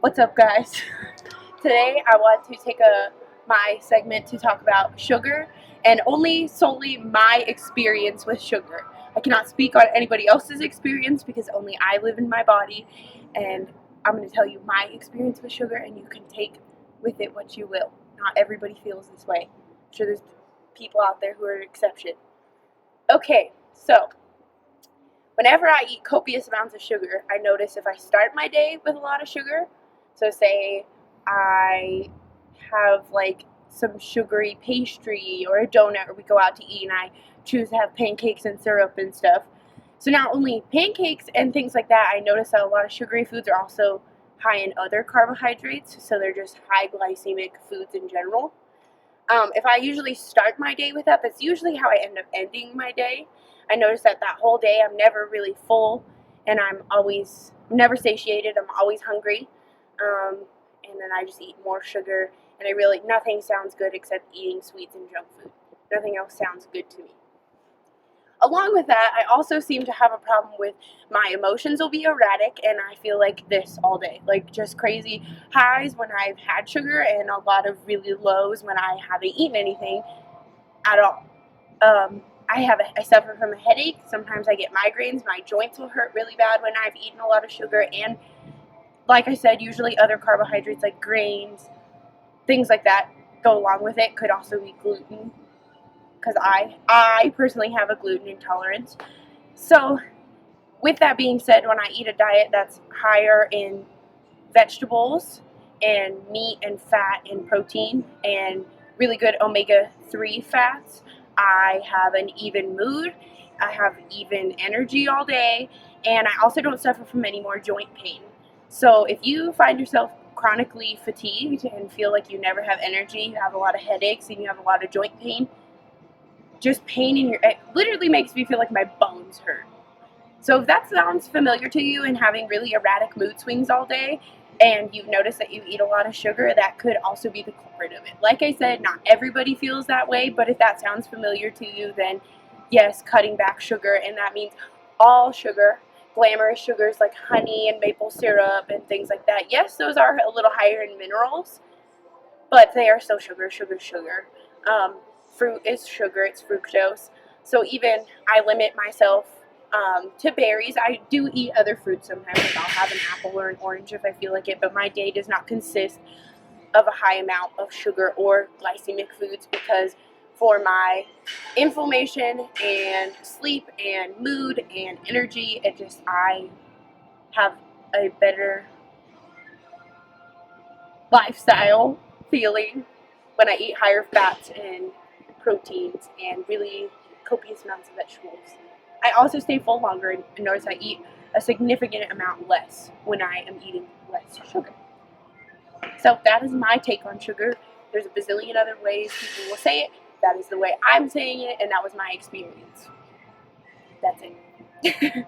What's up, guys? Today I want to take my segment to talk about sugar and only solely my experience with sugar. I cannot speak on anybody else's experience because only I live in my body, and I'm going to tell you my experience with sugar, and you can take with it what you will. Not everybody feels this way. I'm sure there's people out there who are an exception. Okay, so whenever I eat copious amounts of sugar, I notice if I start my day with a lot of sugar, so say I have like some sugary pastry or a donut, or we go out to eat and I choose to have pancakes and syrup and stuff. So not only pancakes and things like that, I notice that a lot of sugary foods are also high in other carbohydrates, so they're just high glycemic foods in general. If I usually start my day with that, that's usually how I end up ending my day. I notice that whole day I'm never really full, and I'm always never satiated. I'm always hungry, and then I just eat more sugar, and nothing sounds good except eating sweets and junk food. Nothing else sounds good to me. Along with that, I also seem to have a problem with my emotions will be erratic, and I feel like this all day. Like just crazy highs when I've had sugar, and a lot of really lows when I haven't eaten anything at all. I suffer from a headache. Sometimes I get migraines. My joints will hurt really bad when I've eaten a lot of sugar, and like I said, usually other carbohydrates like grains, things like that go along with it. Could also be gluten, because I personally have a gluten intolerance. So with that being said, when I eat a diet that's higher in vegetables and meat and fat and protein and really good omega-3 fats, I have an even mood, I have even energy all day, and I also don't suffer from any more joint pain. So if you find yourself chronically fatigued and feel like you never have energy, you have a lot of headaches, and you have a lot of joint pain, just pain in it literally makes me feel like my bones hurt. So if that sounds familiar to you and having really erratic mood swings all day, and you've noticed that you eat a lot of sugar, that could also be the culprit of it. Like I said, not everybody feels that way, but if that sounds familiar to you, then yes, cutting back sugar, and that means all sugar, glamorous sugars like honey and maple syrup and things like that. Yes, those are a little higher in minerals, but they are still sugar, sugar, sugar. Fruit is sugar, it's fructose. So even I limit myself to berries. I do eat other fruits sometimes, like I'll have an apple or an orange if I feel like it, but my day does not consist of a high amount of sugar or glycemic foods, because for my inflammation and sleep and mood and energy, I have a better lifestyle feeling when I eat higher fats and proteins and really copious amounts of vegetables. I also stay full longer, and notice I eat a significant amount less when I am eating less sugar. So that is my take on sugar. There's a bazillion other ways people will say it. That is the way I'm saying it, and that was my experience. That's it.